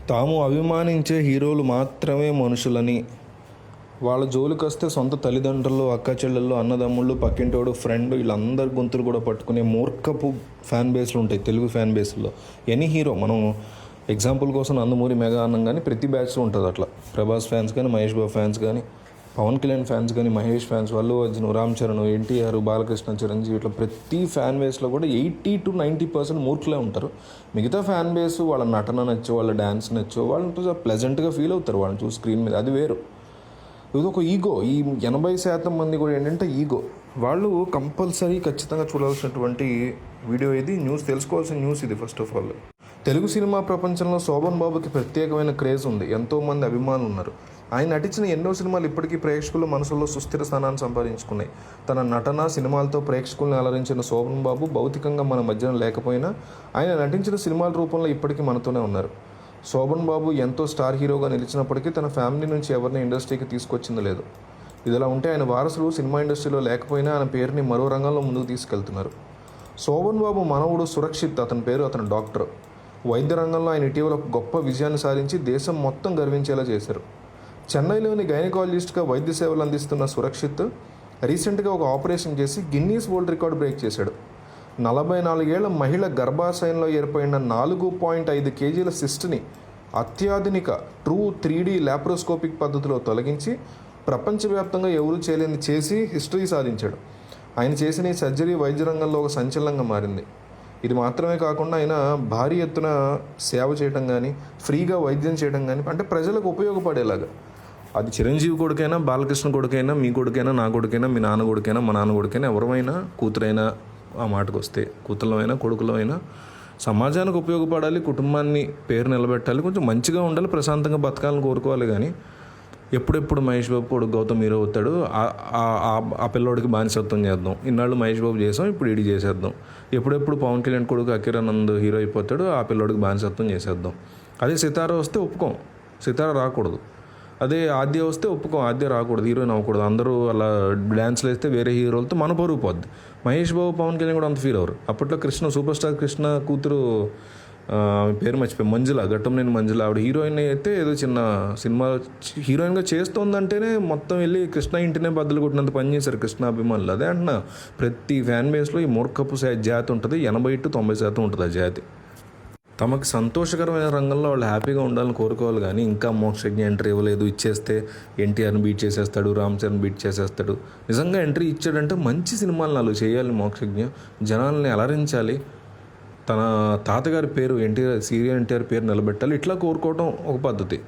తాము అభిమానించే హీరోలు మాత్రమే మనుషులని, వాళ్ళ జోలికొస్తే సొంత తల్లిదండ్రులు, అక్క చెల్లెళ్ళు, అన్నదమ్ముళ్ళు, పక్కింటోడు, ఫ్రెండ్ వీళ్ళందరి గొంతులు కూడా పట్టుకునే మూర్ఖపు ఫ్యాన్ బేస్లు ఉంటాయి తెలుగు ఫ్యాన్ బేస్లో. ఎనీ హీరో మనం ఎగ్జాంపుల్ కోసం నందమూరి మెగా అన్నం కానీ ప్రతి బ్యాచ్లో ఉంటుంది అట్లా. ప్రభాస్ ఫ్యాన్స్ కానీ, మహేష్ బాబు ఫ్యాన్స్ కానీ, పవన్ కళ్యాణ్ ఫ్యాన్స్ కానీ, మహేష్ ఫ్యాన్స్, అల్లు అర్జున్, రామ్ చరణ్, ఎన్టీఆర్, బాలకృష్ణ, చిరంజీవి ఇట్లా ప్రతి ఫ్యాన్ బేస్లో కూడా 80 to 90% మూర్ఖులే ఉంటారు. మిగతా ఫ్యాన్ బేస్ వాళ్ళ నటన నచ్చో, వాళ్ళ డ్యాన్స్ నచ్చో, వాళ్ళు ప్లెజెంట్గా ఫీల్ అవుతారు వాళ్ళని చూసి స్క్రీన్ మీద. అది వేరు. ఇది ఒక ఈగో. ఈ 80% మంది కూడా ఏంటంటే ఈగో. వాళ్ళు కంపల్సరీ ఖచ్చితంగా చూడాల్సినటువంటి వీడియో ఇది. న్యూస్ తెలుసుకోవాల్సిన న్యూస్ ఇది. First of all Telugu cinema ప్రపంచంలో శోభన్ బాబుకి ప్రత్యేకమైన క్రేజ్ ఉంది. ఎంతోమంది అభిమానులు ఉన్నారు. ఆయన నటించిన ఎన్నో సినిమాలు ఇప్పటికీ ప్రేక్షకుల మనసుల్లో సుస్థిర స్థానాన్ని సంపాదించుకున్నాయి. తన నటన సినిమాలతో ప్రేక్షకుల్ని అలరించిన శోభన్ బాబు భౌతికంగా మన మధ్యన లేకపోయినా ఆయన నటించిన సినిమాల రూపంలో ఇప్పటికీ మనతోనే ఉన్నారు. శోభన్ బాబు ఎంతో స్టార్ హీరోగా నిలిచినప్పటికీ తన ఫ్యామిలీ నుంచి ఎవరిని ఇండస్ట్రీకి తీసుకొచ్చింది లేదు. ఇదిలా ఉంటే ఆయన వారసులు సినిమా ఇండస్ట్రీలో లేకపోయినా ఆయన పేరుని మరో రంగంలో ముందుకు తీసుకెళ్తున్నారు. శోభన్ బాబు మనవడు సురక్షిత్, అతని పేరు. అతను డాక్టర్. వైద్య రంగంలో ఆయన ఇటీవల ఒక గొప్ప విజయాన్ని సాధించి దేశం మొత్తం గర్వించేలా చేశారు. చెన్నైలోని గైనకాలజిస్ట్గా వైద్య సేవలు అందిస్తున్న సురక్షిత్ రీసెంట్గా ఒక ఆపరేషన్ చేసి గిన్నీస్ వరల్డ్ రికార్డ్ బ్రేక్ చేశాడు. 44 ఏళ్ల మహిళ గర్భాశయంలో ఏర్పడిన 4.5 kgల సిస్ట్ని అత్యాధునిక ట్రూ 3D లాప్రోస్కోపిక్ పద్ధతిలో తొలగించి ప్రపంచవ్యాప్తంగా ఎవరూ చేయలేని చేసి హిస్టరీ సాధించాడు. ఆయన చేసిన ఈ సర్జరీ వైద్య రంగంలో ఒక సంచలనంగా మారింది. ఇది మాత్రమే కాకుండా ఆయన భారీ ఎత్తున సేవ చేయడం కానీ, ఫ్రీగా వైద్యం చేయడం కానీ, అంటే ప్రజలకు ఉపయోగపడేలాగా. అది చిరంజీవి కొడుకైనా, బాలకృష్ణ కొడుకైనా, మీ కొడుకైనా, నా కొడుకైనా, మీ నాన్న కొడుకైనా, మా నాన్న కొడుకైనా, ఎవరైనా, కూతురైనా, ఆ మాటకు వస్తే కూతుళ్ళమైనా కొడుకులమైనా సమాజానికి ఉపయోగపడాలి, కుటుంబాన్ని పేరు నిలబెట్టాలి, కొంచెం మంచిగా ఉండాలి, ప్రశాంతంగా బతకాలని కోరుకోవాలి. కానీ ఎప్పుడెప్పుడు మహేష్ బాబు కొడుకు గౌతమ్ హీరో అవుతాడు, ఆ పిల్లోడికి బానిసత్వం చేద్దాం, ఇన్నాళ్ళు మహేష్ బాబు చేసాం, ఇప్పుడు ఇది చేసేద్దాం, ఎప్పుడెప్పుడు పవన్ కళ్యాణ్ కొడుకు అకిరానంద్ హీరో అయిపోతాడు, ఆ పిల్లోడికి బానిసత్వం చేసేద్దాం. అదే సితార వస్తే ఒప్పుకోం, సితార రాకూడదు. అదే ఆద్య వస్తే ఒప్పుకోం, ఆద్య రాకూడదు, హీరోయిన్ అవ్వకూడదు. అందరూ అలా డ్యాన్స్లు వేస్తే వేరే హీరోలతో మన పరువు పోద్ది. మహేష్ బాబు, పవన్ కళ్యాణ్ కూడా అంత ఫీల్ అవ్వరు. అప్పట్లో కృష్ణ, సూపర్ స్టార్ కృష్ణ కూతురు పేరు మర్చిపోయి, మంజుల, ఘట్టంనేని మంజుల, ఆవిడ హీరోయిన్ అయితే ఏదో చిన్న సినిమా హీరోయిన్గా చేస్తోందంటేనే మొత్తం వెళ్ళి కృష్ణ ఇంటినే బద్దలు కొట్టినంత పని చేశారు కృష్ణ అభిమానులు. అదే అంటున్నా, ప్రతి ఫ్యాన్ బేస్లో ఈ మూర్ఖపు జాతి ఉంటుంది. 80 to 90% ఉంటుంది ఆ జాతి. తమకు సంతోషకరమైన రంగంలో వాళ్ళు హ్యాపీగా ఉండాలని కోరుకోవాలి. కానీ ఇంకా మోక్షజ్ఞ ఎంట్రీ ఇవ్వలేదు, ఇచ్చేస్తే ఎన్టీఆర్ని బీట్ చేసేస్తాడు, రామ్ చరణ్ బీట్ చేసేస్తాడు. నిజంగా ఎంట్రీ ఇచ్చాడంటే మంచి సినిమాలు 4 చేయాలి మోక్షజ్ఞ, జనాల్ని అలరించాలి, తన తాతగారి పేరు ఎన్టీఆర్ పేరు నిలబెట్టాలి. ఇట్లా కోరుకోవడం ఒక పద్ధతి.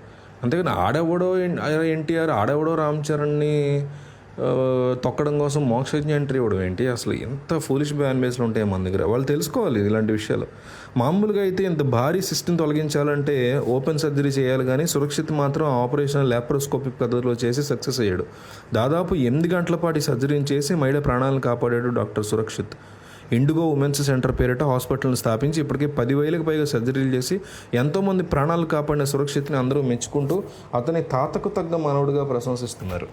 అంతేగాని ఆడెవడో ఎన్టీఆర్, ఆడెవడో రామ్ చరణ్ని తొక్కడం కోసం మోక్షజ్ఞ ఎంట్రీ ఇవ్వడం ఏంటి? అసలు ఎంత ఫూలిష్ ఫ్యాన్ బేస్లు ఉంటాయి మన దగ్గర. వాళ్ళు తెలుసుకోవాలి ఇలాంటి విషయాలు. మామూలుగా అయితే ఇంత భారీ సిస్టమ్ తొలగించాలంటే ఓపెన్ సర్జరీ చేయాలి. కానీ సురక్షిత్ మాత్రం ఆపరేషన్ లాప్రోస్కోపిక్ పద్ధతిలో చేసి సక్సెస్ అయ్యాడు. దాదాపు 8 గంటల పాటు సర్జరీని చేసి మహిళ ప్రాణాలను కాపాడాడు doctor Surakshit. Indigo Women's Centre పేరిట హాస్పిటల్ని స్థాపించి ఇప్పటికే 10,000కి పైగా సర్జరీలు చేసి ఎంతోమంది ప్రాణాలు కాపాడిన సురక్షిత్ని అందరూ మెచ్చుకుంటూ అతని తాతకు తగ్గ మానవుడిగా ప్రశంసిస్తున్నారు.